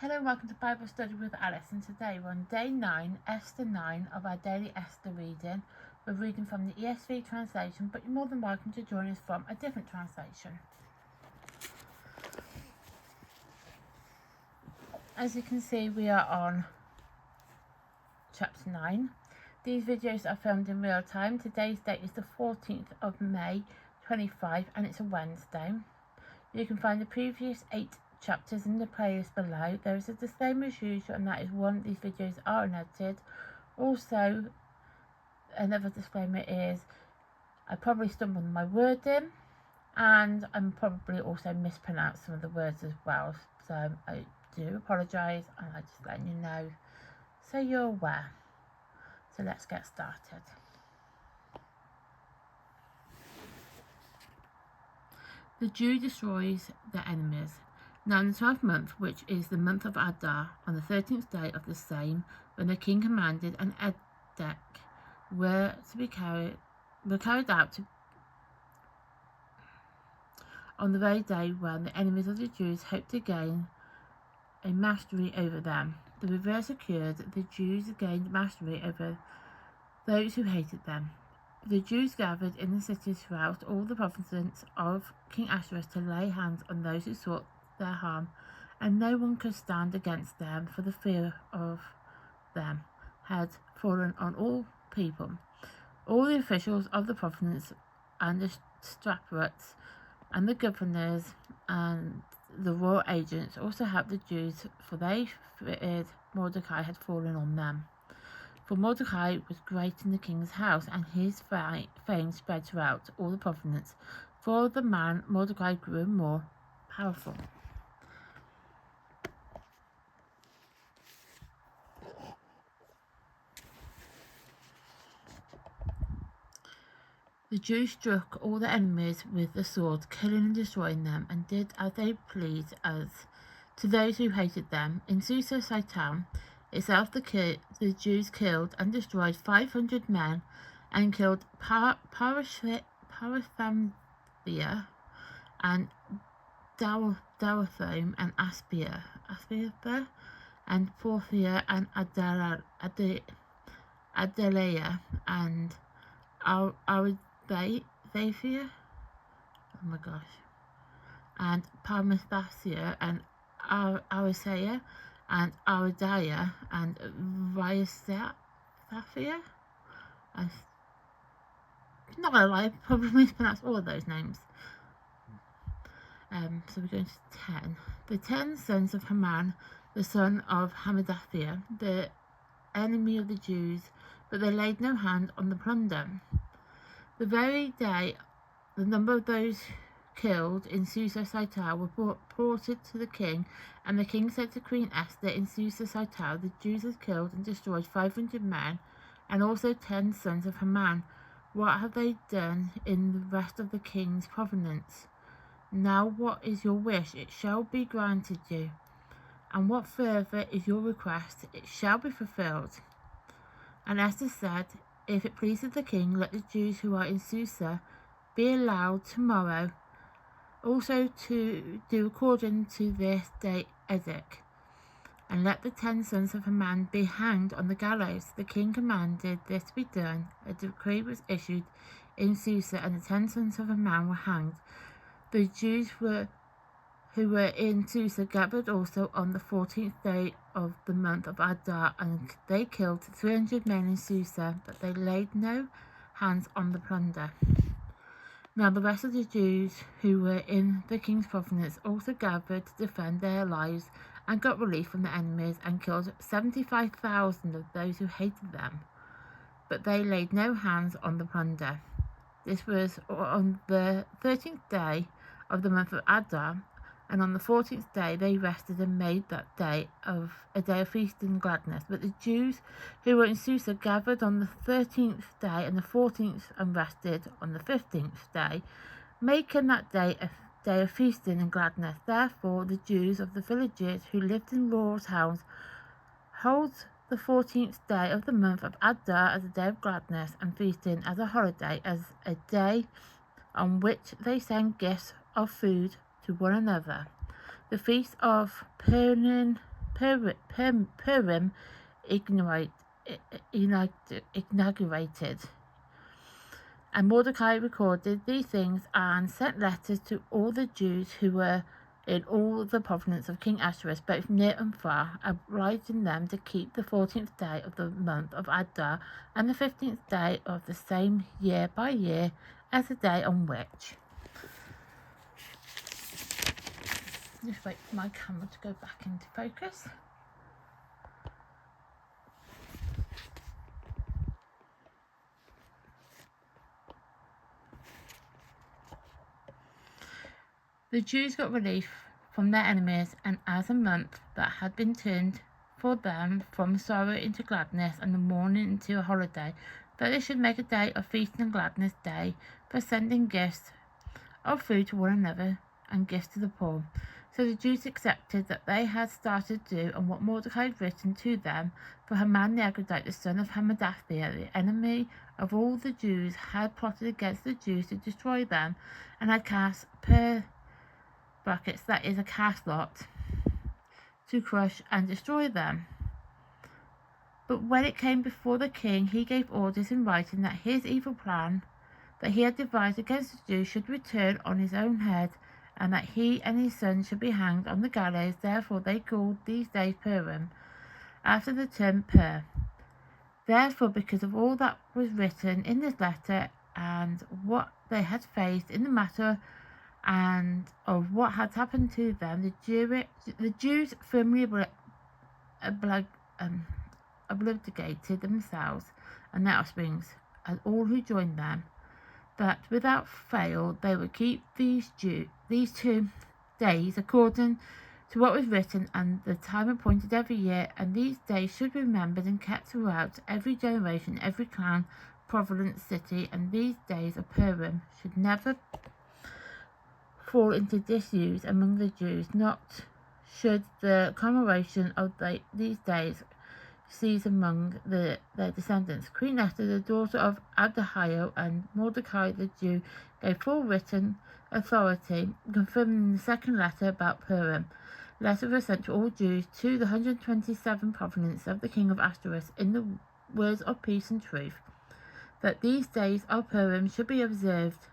Hello and welcome to Bible Study with Alice, and today we're on day 9, Esther 9 of our daily Esther reading. We're reading from the ESV translation, but you're more than welcome to join us from a different translation. As you can see, we are on chapter 9. These videos are filmed in real time. Today's date is the 14th of May 25 and it's a Wednesday. You can find the previous 8 chapters in the playlist below. There is a disclaimer as usual, and that is one, these videos are unedited. Also, another disclaimer is I probably stumbled on my wording, and I'm probably also mispronounced some of the words as well, so I do apologise, and I'm just letting you know so you're aware. So let's get started. The Jew destroys their enemies. Now in the 12th month, which is the month of Adar, on the 13th day of the same, when the king commanded and edict were carried out on the very day when the enemies of the Jews hoped to gain a mastery over them. The reverse occurred: the Jews gained mastery over those who hated them. The Jews gathered in the cities throughout all the provinces of King Ahasuerus to lay hands on those who sought their harm, and no one could stand against them, for the fear of them had fallen on all people. All the officials of the province and the satraps and the governors and the royal agents also helped the Jews, for they feared Mordecai had fallen on them. For Mordecai was great in the king's house, and his fame spread throughout all the province. For the man Mordecai grew more powerful. The Jews struck all their enemies with the sword, killing and destroying them, and did as they pleased as to those who hated them. In Susa town itself the Jews killed and destroyed 500 men, and killed Parathamia and Darathome and Aspia and Porphia and Adeleia and Aridathea, and Parmethasia and Arisea and Aridia and Ryasaphia. I'm not gonna lie, I probably mispronounced all of those names. So we're going to 10. The 10 sons of Haman, the son of Hammedatha, the enemy of the Jews, but they laid no hand on the plunder. The very day the number of those killed in Susa were reported to the king, and the king said to Queen Esther in Susa the Jews had killed and destroyed 500 men, and also 10 sons of Haman. What have they done in the rest of the king's province? Now what is your wish? It shall be granted you. And what further is your request? It shall be fulfilled. And Esther said, if it pleases the king, let the Jews who are in Susa be allowed tomorrow also to do according to this day edict, and let the 10 sons of Haman be hanged on the gallows. The king commanded this to be done. A decree was issued in Susa, and the 10 sons of Haman were hanged. The Jews who were in Susa gathered also on the 14th day of the month of Adar, and they killed 300 men in Susa, but they laid no hands on the plunder. Now the rest of the Jews who were in the king's province also gathered to defend their lives, and got relief from the enemies, and killed 75,000 of those who hated them, but they laid no hands on the plunder. This was on the 13th day of the month of Adar, and on the 14th day they rested and made that day a day of feasting and gladness. But the Jews who were in Susa gathered on the 13th day and the 14th, and rested on the 15th day, making that day a day of feasting and gladness. Therefore the Jews of the villages who lived in rural towns hold the 14th day of the month of Adar as a day of gladness and feasting, as a holiday, as a day on which they send gifts of food to one another. The feast of Purim Purim inaugurated. And Mordecai recorded these things and sent letters to all the Jews who were in all the province of King Ahasuerus, both near and far, obliging them to keep the 14th day of the month of Adar and the 15th day of the same year by year as the day on which. Just wait for my camera to go back into focus. The Jews got relief from their enemies, and as a month that had been turned for them from sorrow into gladness and the mourning into a holiday, that they should make a day of feast and gladness day for sending gifts of food to one another and gifts to the poor. So the Jews accepted that they had started to do and what Mordecai had written to them, for Haman the Agagite, the son of Hammedatha, the enemy of all the Jews, had plotted against the Jews to destroy them, and had cast that is a cast lot, to crush and destroy them. But when it came before the king, he gave orders in writing that his evil plan that he had devised against the Jews should return on his own head, and that he and his sons should be hanged on the gallows. Therefore they called these days Purim, after the term Pur. Therefore, because of all that was written in this letter, and what they had faced in the matter, and of what had happened to them, the Jews firmly obligated themselves and their offsprings, and all who joined them, that without fail they would keep these 2 days according to what was written, and the time appointed every year, and these days should be remembered and kept throughout every generation, every clan, province, city, and these days of Purim should never fall into disuse among the Jews, not should the commemoration of these days cease among their descendants. Queen Esther, the daughter of Abdahio, and Mordecai the Jew gave full written authority, confirming the second letter about Purim. Letters were sent to all Jews to the 127 provinces of the king of Ahasuerus in the words of peace and truth, that these days of Purim should be observed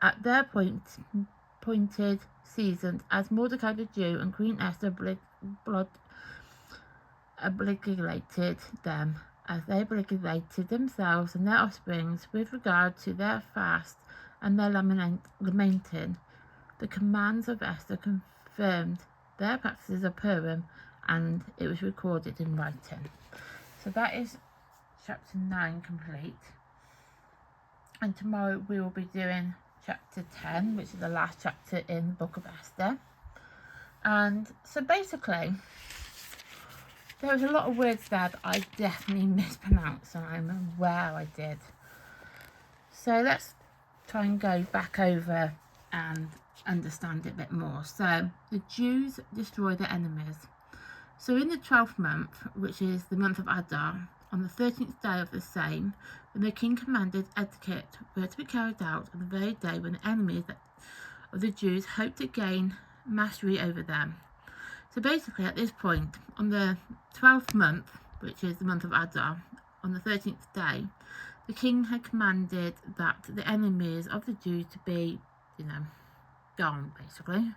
at their appointed seasons, as Mordecai the Jew and Queen Esther obligated them, as they obligated themselves and their offsprings with regard to their fast and their lamenting. The commands of Esther confirmed their practices of Purim, and it was recorded in writing. So that is chapter 9 complete, and tomorrow we will be doing chapter 10, which is the last chapter in the book of Esther. And so basically there was a lot of words there that I definitely mispronounced, and I'm aware I did. So let's try and go back over and understand it a bit more. So the Jews destroy their enemies. So in the 12th month, which is the month of Adar, on the 13th day of the same, when the king commanded etiquette were to be carried out on the very day when the enemies of the Jews hoped to gain mastery over them. So basically at this point, on the 12th month, which is the month of Adar, on the 13th day, the king had commanded that the enemies of the Jews to be, gone, basically.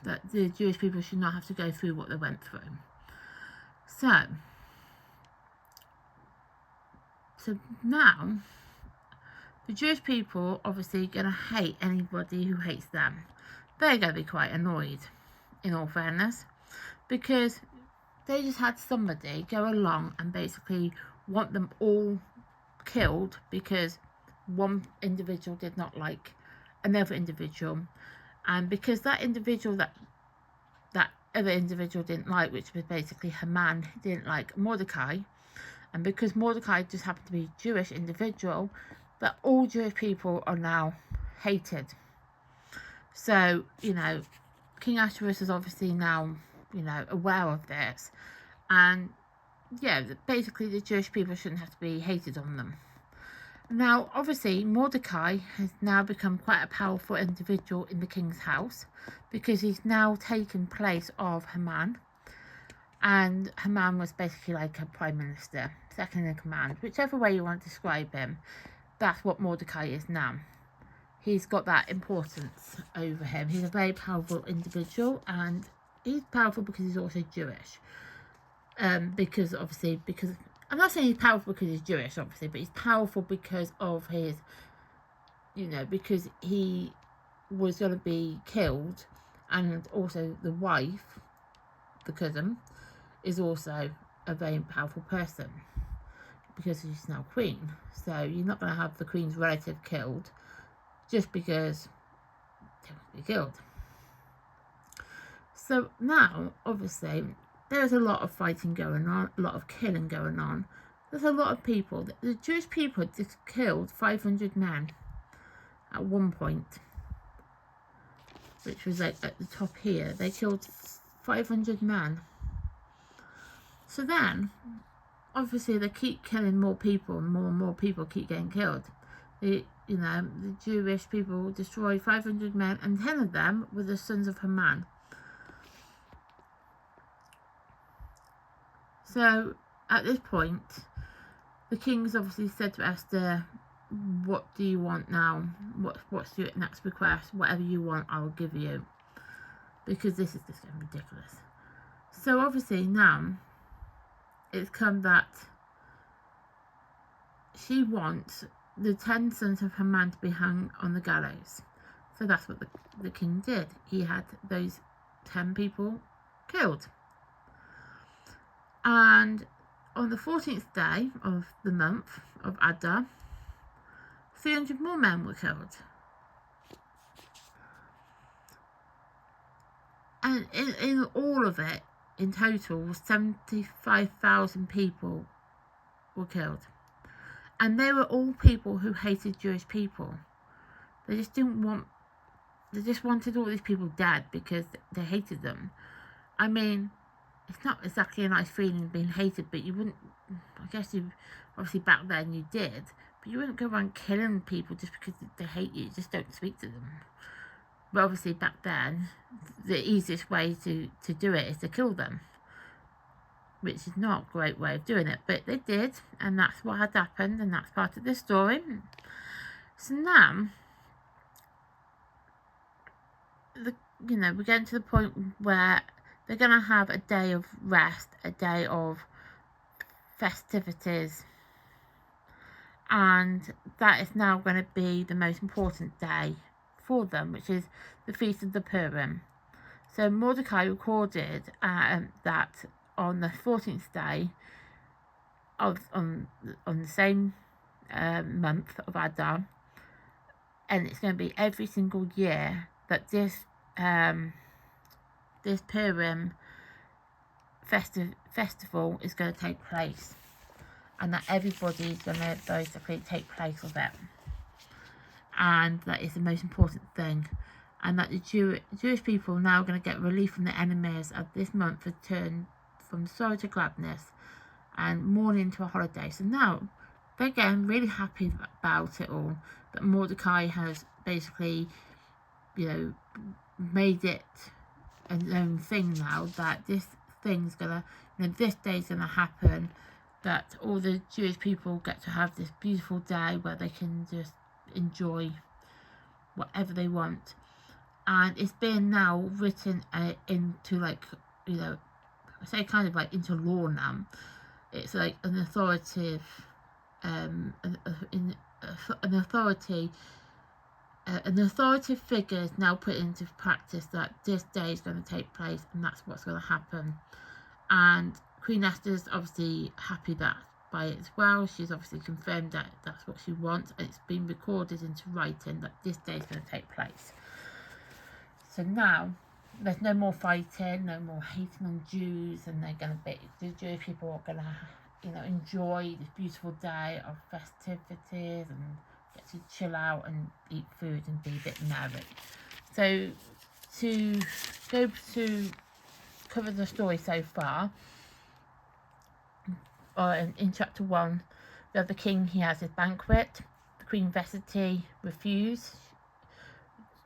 That the Jewish people should not have to go through what they went through. So now, the Jewish people obviously going to hate anybody who hates them. They're going to be quite annoyed, in all fairness, because they just had somebody go along and basically want them all killed because one individual did not like another individual, and because that individual that other individual didn't like, which was basically Haman, didn't like Mordecai, and because Mordecai just happened to be a Jewish individual, that all Jewish people are now hated. So, King Ahasuerus is obviously now, aware of this, and yeah, basically the Jewish people shouldn't have to be hated on them. Now, obviously, Mordecai has now become quite a powerful individual in the king's house because he's now taken place of Haman. And Haman was basically like a prime minister, second in command. Whichever way you want to describe him, that's what Mordecai is now. He's got that importance over him. He's a very powerful individual, and he's powerful because he's also Jewish. Because I'm not saying he's powerful because he's Jewish, obviously, but he's powerful because of his, because he was going to be killed, and also the wife, the cousin, is also a very powerful person because she's now queen. So you're not going to have the queen's relative killed just because they want to be killed. So now, obviously, there's a lot of fighting going on, a lot of killing going on. There's a lot of people. The Jewish people just killed 500 men at one point, which was like at the top here. They killed 500 men. So then, obviously, they keep killing more people, and more people keep getting killed. The Jewish people destroyed 500 men, and 10 of them were the sons of Haman. So, at this point, the king's obviously said to Esther, what do you want now? What's your next request? Whatever you want, I will give you. Because this is just getting ridiculous. So, obviously, now, it's come that she wants the 10 sons of Haman to be hung on the gallows. So that's what the king did. He had those 10 people killed. And on the 14th day of the month of Adar, 300 more men were killed. And in all of it, in total, 75,000 people were killed. And they were all people who hated Jewish people. They just wanted all these people dead because they hated them. I mean, it's not exactly a nice feeling being hated, but you wouldn't, I guess obviously back then you did, but you wouldn't go around killing people just because they hate you. Just don't speak to them. But obviously back then, the easiest way to do it is to kill them, which is not a great way of doing it, but they did, and that's what had happened, and that's part of the story. So now, we're getting to the point where they're going to have a day of rest, a day of festivities, and that is now going to be the most important day for them, which is the Feast of the Purim. So Mordecai recorded that on the 14th day on the same month of Adar, and it's going to be every single year that this Purim festival is going to take place, and that everybody is going to basically take place of it, and that is the most important thing, and that the Jewish people are now going to get relief from the enemies as this month has turned from sorrow to gladness and mourning to a holiday. So now they're getting really happy about it all, that Mordecai has basically, made it a known thing now, that this thing's gonna, this day's gonna happen, that all the Jewish people get to have this beautiful day where they can just enjoy whatever they want. And it's been now written into, like, I say kind of like into law now. It's like an authoritative, an authoritative figure is now put into practice that this day is going to take place, and that's what's going to happen. And Queen Esther's obviously happy by it as well. She's obviously confirmed that that's what she wants, and it's been recorded into writing that this day is going to take place. So now there's no more fighting, no more hating on Jews, and the Jewish people are going to, enjoy this beautiful day of festivities and get to chill out and eat food and be a bit merry. So to go to cover the story so far, in chapter 1, we have the king. He has his banquet, Queen Vestity refused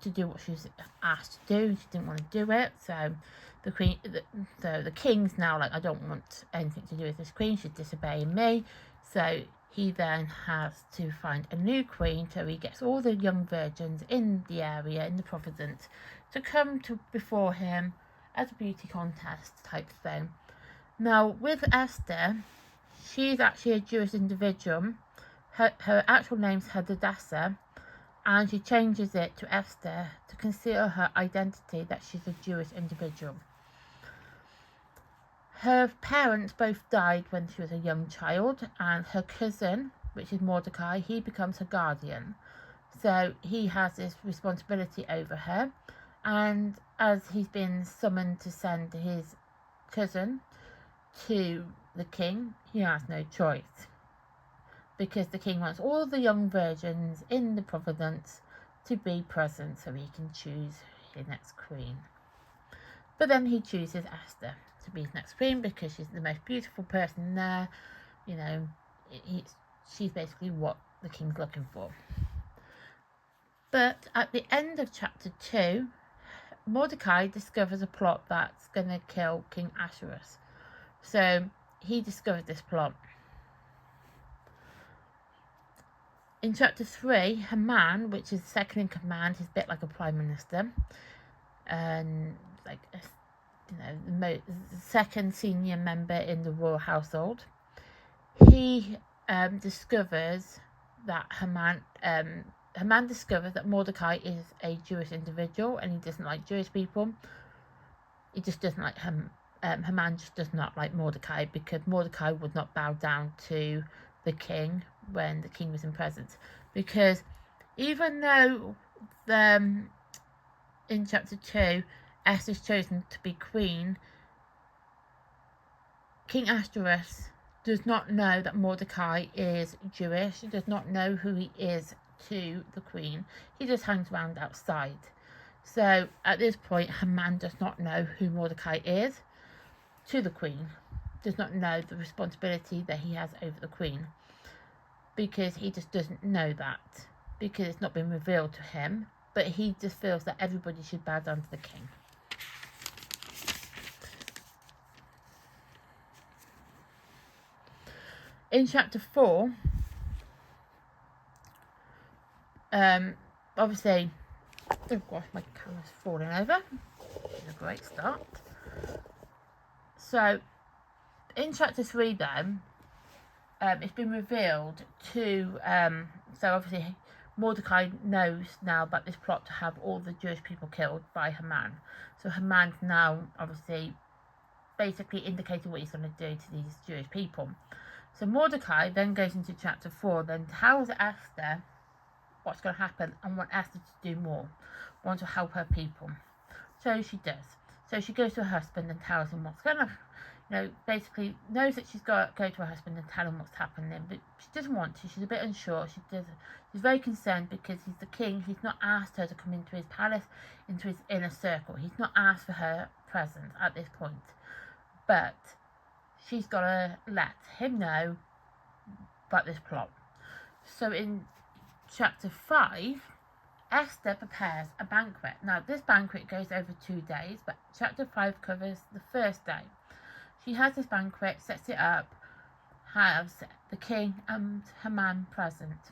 to do what she was asked to do. She didn't want to do it, so the king's now like, I don't want anything to do with this queen. She's disobeying me. So he then has to find a new queen. So he gets all the young virgins in the area, in the province, to come to before him as a beauty contest type thing. Now with Esther, she's actually a Jewish individual. Her actual name's Hadassah, and she changes it to Esther to conceal her identity that she's a Jewish individual. Her parents both died when she was a young child, and her cousin, which is Mordecai, he becomes her guardian. So he has this responsibility over her, and as he's been summoned to send his cousin to the king, he has no choice, because the king wants all the young virgins in the province to be present so he can choose his next queen. But then he chooses Esther to be his next queen because she's the most beautiful person there. You know, she's basically what the king's looking for. But at the end of chapter 2, Mordecai discovers a plot that's going to kill King Ahasuerus. So he discovered this plot. In chapter 3, Haman, which is second in command, is a bit like a prime minister, and like the second senior member in the royal household. He discovers that Haman discovers that Mordecai is a Jewish individual, and he doesn't like Jewish people. He just doesn't like him. Haman just does not like Mordecai, because Mordecai would not bow down to the king when the king was in presence. Because even though in chapter 2 Esther's chosen to be queen, King Ahasuerus does not know that Mordecai is Jewish. He does not know who he is to the queen. He just hangs around outside. So at this point, Haman does not know who Mordecai is to the queen. Does not know the responsibility that he has over the queen, because he just doesn't know that, because it's not been revealed to him. But he just feels that everybody should bow down to the king. In chapter 4, obviously, oh gosh, my camera's falling over. It's a great start. So, in chapter 3 then, it's been revealed to, so obviously Mordecai knows now about this plot to have all the Jewish people killed by Haman. So Haman's now obviously basically indicating what he's going to do to these Jewish people. So Mordecai then goes into chapter 4, then tells Esther what's going to happen and wants Esther to do more, wants to help her people. So she does. So she goes to her husband and tells him what's going to, basically knows that she's got to go to her husband and tell him what's happening, but she doesn't want to. She's a bit unsure. She's very concerned because he's the king. He's not asked her to come into his palace, into his inner circle. He's not asked for her presence at this point. But she's got to let him know about this plot. So in chapter 5, Esther prepares a banquet. Now this banquet goes over 2 days, but chapter 5 covers the first day. She has this banquet, sets it up, has the king and Haman present,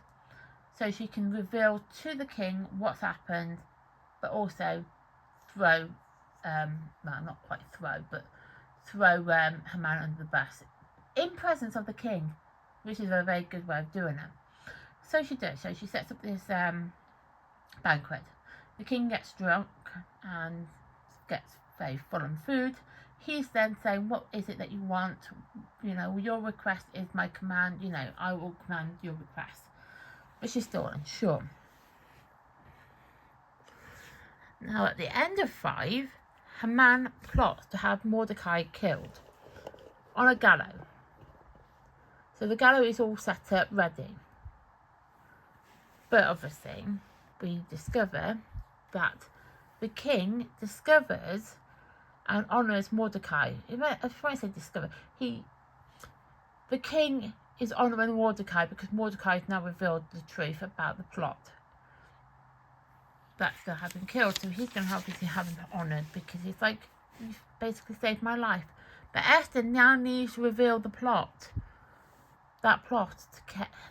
so she can reveal to the king what's happened, but also throw, not quite throw, but throw Haman under the bus in presence of the king, which is a very good way of doing it. So she does. So she sets up this banquet. The king gets drunk and gets very full on food. He's then saying, what is it that you want? Your request is my command. I will command your request. But she's still unsure. Now at the end of 5, Haman plots to have Mordecai killed on a gallows. So the gallows is all set up, ready. But obviously, we discover that the king discovers and honours Mordecai. If I say discover, the king is honouring Mordecai because Mordecai has now revealed the truth about the plot that Esther had been killed. So he's going to obviously have him honoured because he's like, you've basically saved my life. But Esther now needs to reveal the plot. That plot,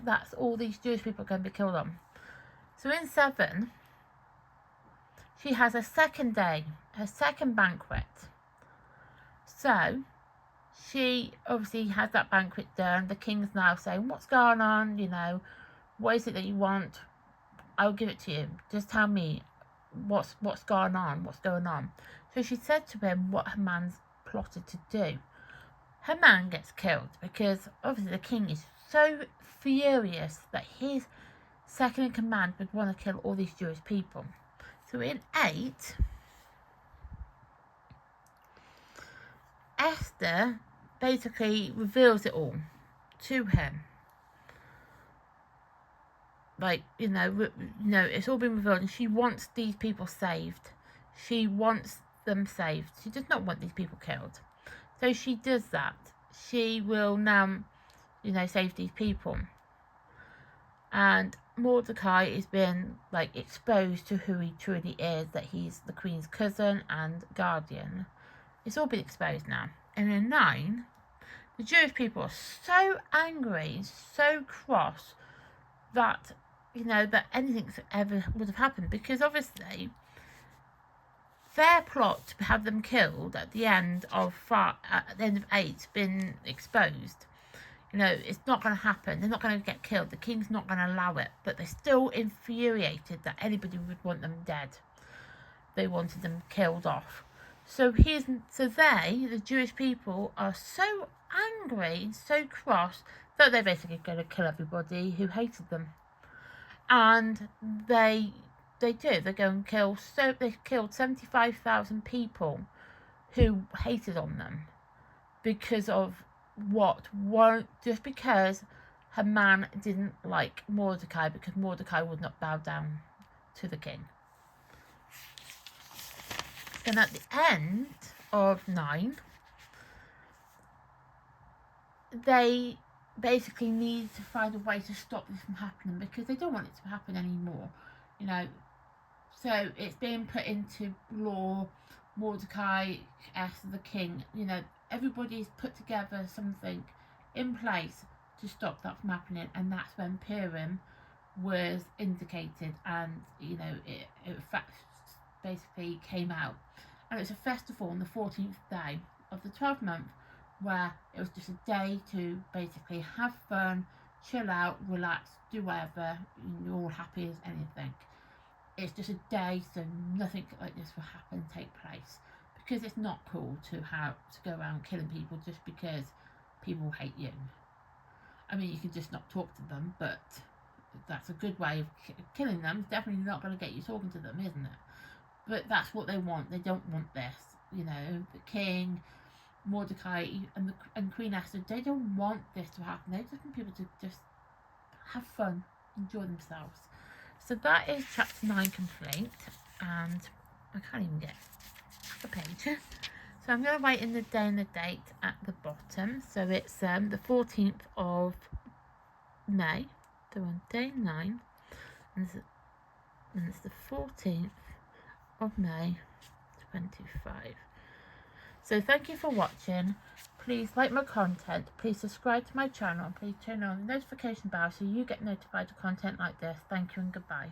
that's all these Jewish people are going to be killed on. So in 7, she has a second day, her second banquet. So she obviously has that banquet done. The king's now saying, what's going on? You know, what is it that you want? I'll give it to you. Just tell me what's going on. What's going on? So she said to him what her man's plotted to do. Her man gets killed because obviously the king is so furious that his second in command would want to kill all these Jewish people. So in 8, Esther basically reveals it all to him. Like, you know, it's all been revealed, and she wants these people saved. She wants them saved. She does not want these people killed. So she does that. She will now, you know, save these people. And Mordecai has been, like, exposed to who he truly is, that he's the queen's cousin and guardian. It's all been exposed now. And in 9, the Jewish people are so angry, so cross, that, you know, that anything ever would have happened. Because obviously, their plot to have them killed at the end of 8 been exposed. You know, it's not going to happen. They're not going to get killed. The king's not going to allow it. But they're still infuriated that anybody would want them dead. They wanted them killed off. So the Jewish people, are so angry, so cross, that they're basically going to kill everybody who hated them. And they do. They go and they killed 75,000 people who hated on them because of just because her man didn't like Mordecai, because Mordecai would not bow down to the king. Then at the end of 9, they basically need to find a way to stop this from happening because they don't want it to happen anymore, you know. So it's being put into law. Mordecai, Esther, the king, you know, everybody's put together something in place to stop that from happening, and that's when Purim was indicated, and, you know, it basically came out. And it's a festival on the 14th day of the 12th month, where it was just a day to basically have fun, chill out, relax, do whatever, you're all happy as anything. It's just a day, so nothing like this will happen, take place, because it's not cool to go around killing people just because people hate you. I mean, you can just not talk to them, but that's a good way of killing them. It's definitely not going to get you talking to them, isn't it? But that's what they want. They don't want this, you know. The king, Mordecai, and Queen Esther, they don't want this to happen. They just want people to just have fun, enjoy themselves. So that is chapter 9 complete, and I can't even get the page. So I'm going to write in the day and the date at the bottom. So it's the 14th of May. So on day 9, and it's the 14th of May 25. So thank you for watching. Please like my content, please subscribe to my channel, and please turn on the notification bell so you get notified of content like this. Thank you and goodbye.